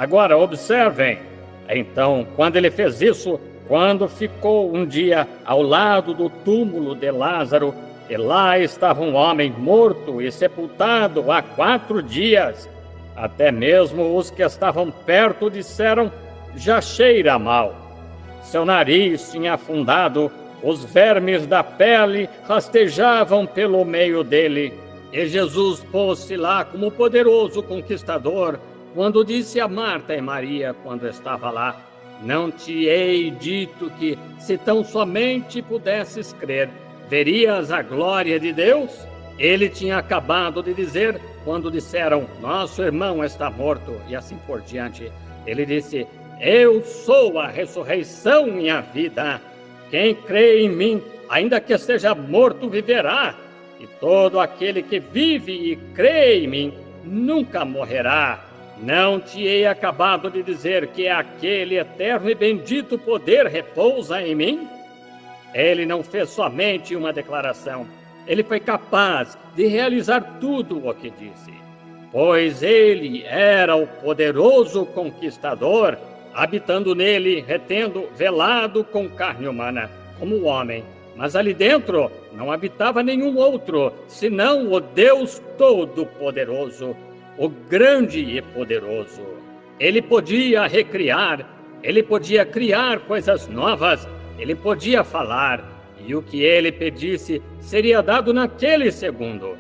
Agora, observem. Então, quando ele fez isso, quando ficou um dia ao lado do túmulo de Lázaro, e lá estava um homem morto e sepultado há 4 dias, até mesmo os que estavam perto disseram: já cheira mal. Seu nariz tinha afundado, os vermes da pele rastejavam pelo meio dele. E Jesus pôs-se lá como poderoso conquistador, quando disse a Marta e Maria, quando estava lá: não te hei dito que, se tão somente pudesses crer, verias a glória de Deus? Ele tinha acabado de dizer, quando disseram: nosso irmão está morto, e assim por diante. Ele disse: eu sou a ressurreição e a vida. Quem crê em mim, ainda que esteja morto, viverá. E todo aquele que vive e crê em mim, nunca morrerá. Não te hei acabado de dizer que aquele eterno e bendito poder repousa em mim? Ele não fez somente uma declaração. Ele foi capaz de realizar tudo o que disse. Pois ele era o poderoso conquistador, habitando nele, retendo, velado com carne humana, como homem. Mas ali dentro não habitava nenhum outro, senão o Deus Todo-Poderoso, o grande e poderoso. Ele podia recriar, ele podia criar coisas novas, ele podia falar, e o que ele pedisse seria dado naquele segundo.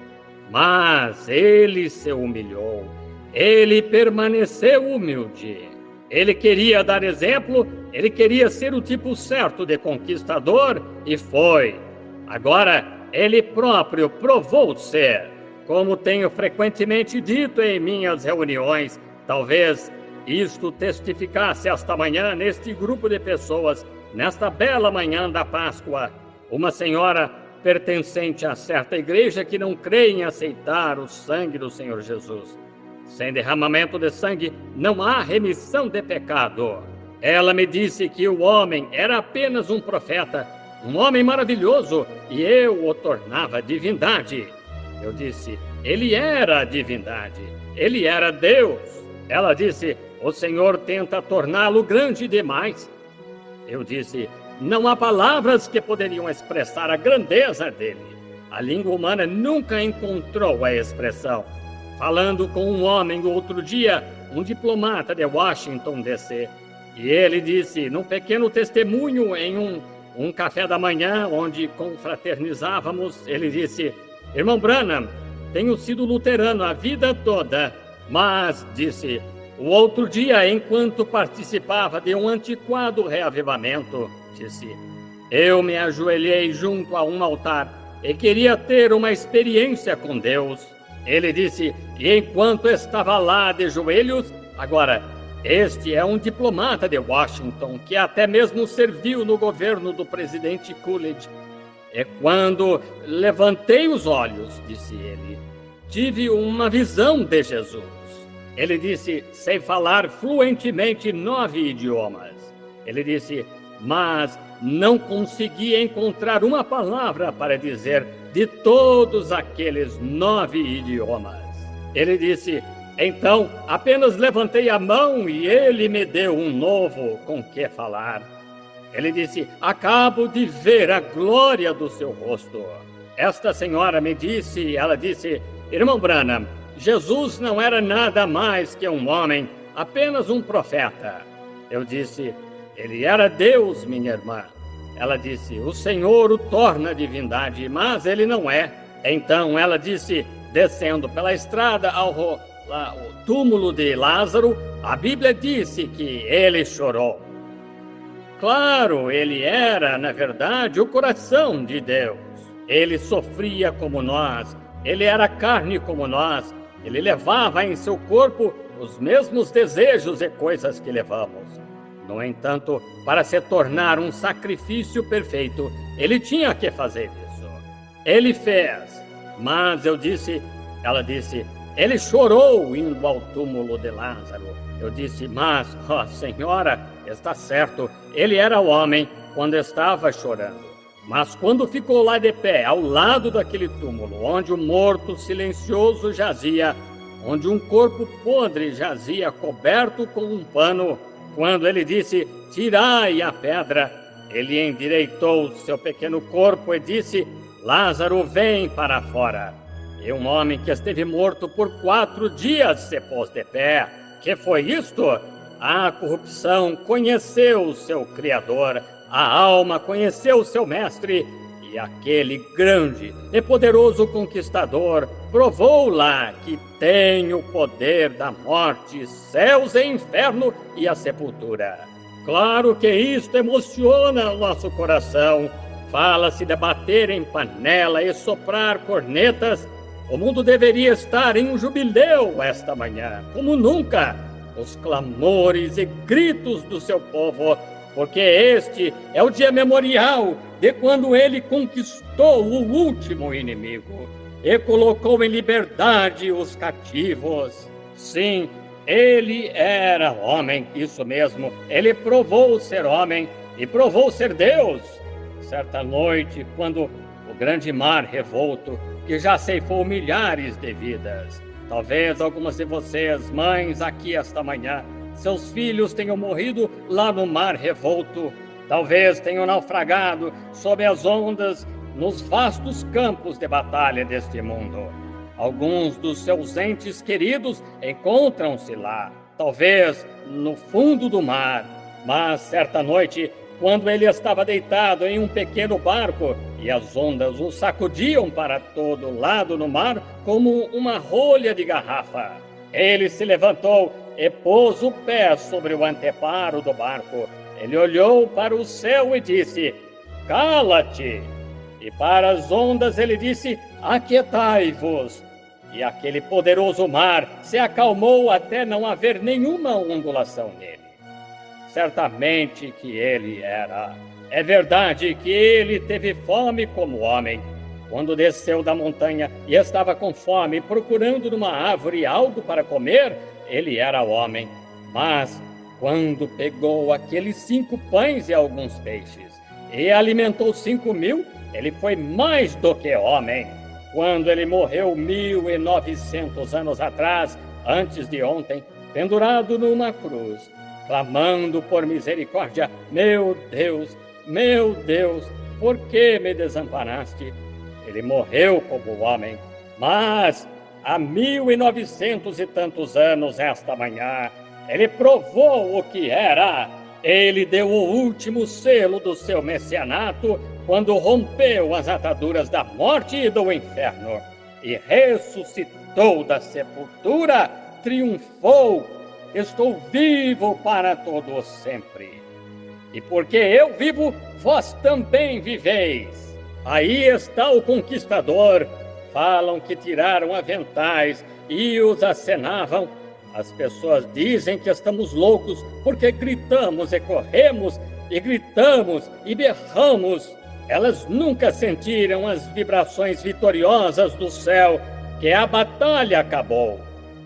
Mas ele se humilhou, ele permaneceu humilde. Ele queria dar exemplo, ele queria ser o tipo certo de conquistador, e foi. Agora, ele próprio provou ser. Como tenho frequentemente dito em minhas reuniões, talvez isto testificasse esta manhã neste grupo de pessoas, nesta bela manhã da Páscoa, uma senhora pertencente a certa igreja que não crê em aceitar o sangue do Senhor Jesus. Sem derramamento de sangue, não há remissão de pecado. Ela me disse que o homem era apenas um profeta, um homem maravilhoso, e eu o tornava divindade. Eu disse: ele era a divindade, ele era Deus. Ela disse: o Senhor tenta torná-lo grande demais. Eu disse: não há palavras que poderiam expressar a grandeza dele. A língua humana nunca encontrou a expressão. Falando com um homem outro dia, um diplomata de Washington, D.C., e ele disse, num pequeno testemunho em um café da manhã, onde confraternizávamos, ele disse: irmão Branham, tenho sido luterano a vida toda, mas, disse, o outro dia, enquanto participava de um antiquado reavivamento, disse, eu me ajoelhei junto a um altar e queria ter uma experiência com Deus. Ele disse, e enquanto estava lá de joelhos, agora, este é um diplomata de Washington, que até mesmo serviu no governo do presidente Coolidge. E quando levantei os olhos, disse ele, tive uma visão de Jesus. Ele disse, sei falar fluentemente 9 idiomas. Ele disse, mas não consegui encontrar uma palavra para dizer de todos aqueles 9 idiomas. Ele disse, então apenas levantei a mão e ele me deu um novo com que falar. Ele disse, acabo de ver a glória do seu rosto. Esta senhora me disse, ela disse, irmão Branham, Jesus não era nada mais que um homem, apenas um profeta. Eu disse, ele era Deus, minha irmã. Ela disse, o Senhor o torna divindade, mas ele não é. Então ela disse, descendo pela estrada ao túmulo de Lázaro, a Bíblia disse que ele chorou. Claro, ele era, na verdade, o coração de Deus. Ele sofria como nós, ele era carne como nós, ele levava em seu corpo os mesmos desejos e coisas que levamos. No entanto, para se tornar um sacrifício perfeito, ele tinha que fazer isso. Ele fez, mas ela disse, ele chorou indo ao túmulo de Lázaro. Eu disse, mas, senhora, está certo, ele era homem quando estava chorando. Mas quando ficou lá de pé, ao lado daquele túmulo, onde o morto silencioso jazia, onde um corpo podre jazia coberto com um pano. Quando ele disse: tirai a pedra, ele endireitou seu pequeno corpo e disse: Lázaro, vem para fora. E um homem que esteve morto por 4 dias se pôs de pé. Que foi isto? A corrupção conheceu o seu Criador, a alma conheceu o seu Mestre, e aquele grande e poderoso conquistador provou lá que tem o poder da morte, céus e inferno e a sepultura. Claro que isto emociona o nosso coração. Fala-se de bater em panela e soprar cornetas. O mundo deveria estar em um jubileu esta manhã, como nunca. Os clamores e gritos do seu povo, porque este é o dia memorial de quando ele conquistou o último inimigo e colocou em liberdade os cativos. Sim, ele era homem, isso mesmo. Ele provou ser homem e provou ser Deus. Certa noite, quando o grande mar revolto, que já ceifou milhares de vidas, talvez algumas de vocês, mães, aqui esta manhã, seus filhos tenham morrido lá no mar revolto. Talvez tenham naufragado sob as ondas nos vastos campos de batalha deste mundo. Alguns dos seus entes queridos encontram-se lá, talvez no fundo do mar. Mas certa noite, quando ele estava deitado em um pequeno barco e as ondas o sacudiam para todo lado no mar como uma rolha de garrafa, ele se levantou e pôs o pé sobre o anteparo do barco. Ele olhou para o céu e disse: cala-te! E para as ondas ele disse: aquietai-vos! E aquele poderoso mar se acalmou até não haver nenhuma ondulação nele. Certamente que ele era. É verdade que ele teve fome como homem. Quando desceu da montanha e estava com fome, procurando numa árvore algo para comer, ele era homem. Mas quando pegou aqueles 5 pães e alguns peixes e alimentou 5.000, ele foi mais do que homem. Quando ele morreu 1.900 anos atrás, antes de ontem, pendurado numa cruz, clamando por misericórdia: meu Deus, por que me desamparaste? Ele morreu como homem, mas há 1.900 e tantos anos esta manhã, ele provou o que era. Ele deu o último selo do seu messianato quando rompeu as ataduras da morte e do inferno e ressuscitou da sepultura, triunfou. Estou vivo para todo sempre. E porque eu vivo, vós também viveis. Aí está o conquistador. Falam que tiraram aventais e os acenavam. As pessoas dizem que estamos loucos porque gritamos e corremos, e gritamos e berramos. Elas nunca sentiram as vibrações vitoriosas do céu, que a batalha acabou.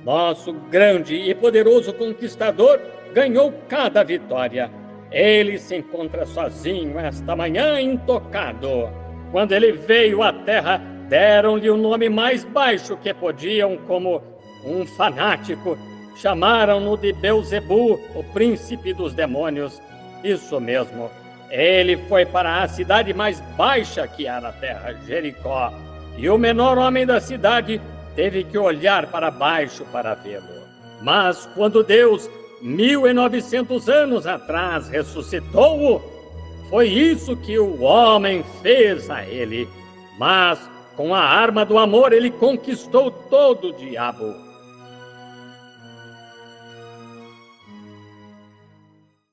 Nosso grande e poderoso conquistador ganhou cada vitória. Ele se encontra sozinho esta manhã, intocado. Quando ele veio à terra, deram-lhe o nome mais baixo que podiam, como um fanático. Chamaram-no de Belzebu, o príncipe dos demônios. Isso mesmo. Ele foi para a cidade mais baixa que há na terra, Jericó. E o menor homem da cidade teve que olhar para baixo para vê-lo. Mas quando Deus, 1.900 anos atrás, ressuscitou-o, foi isso que o homem fez a ele. Mas com a arma do amor ele conquistou todo o diabo.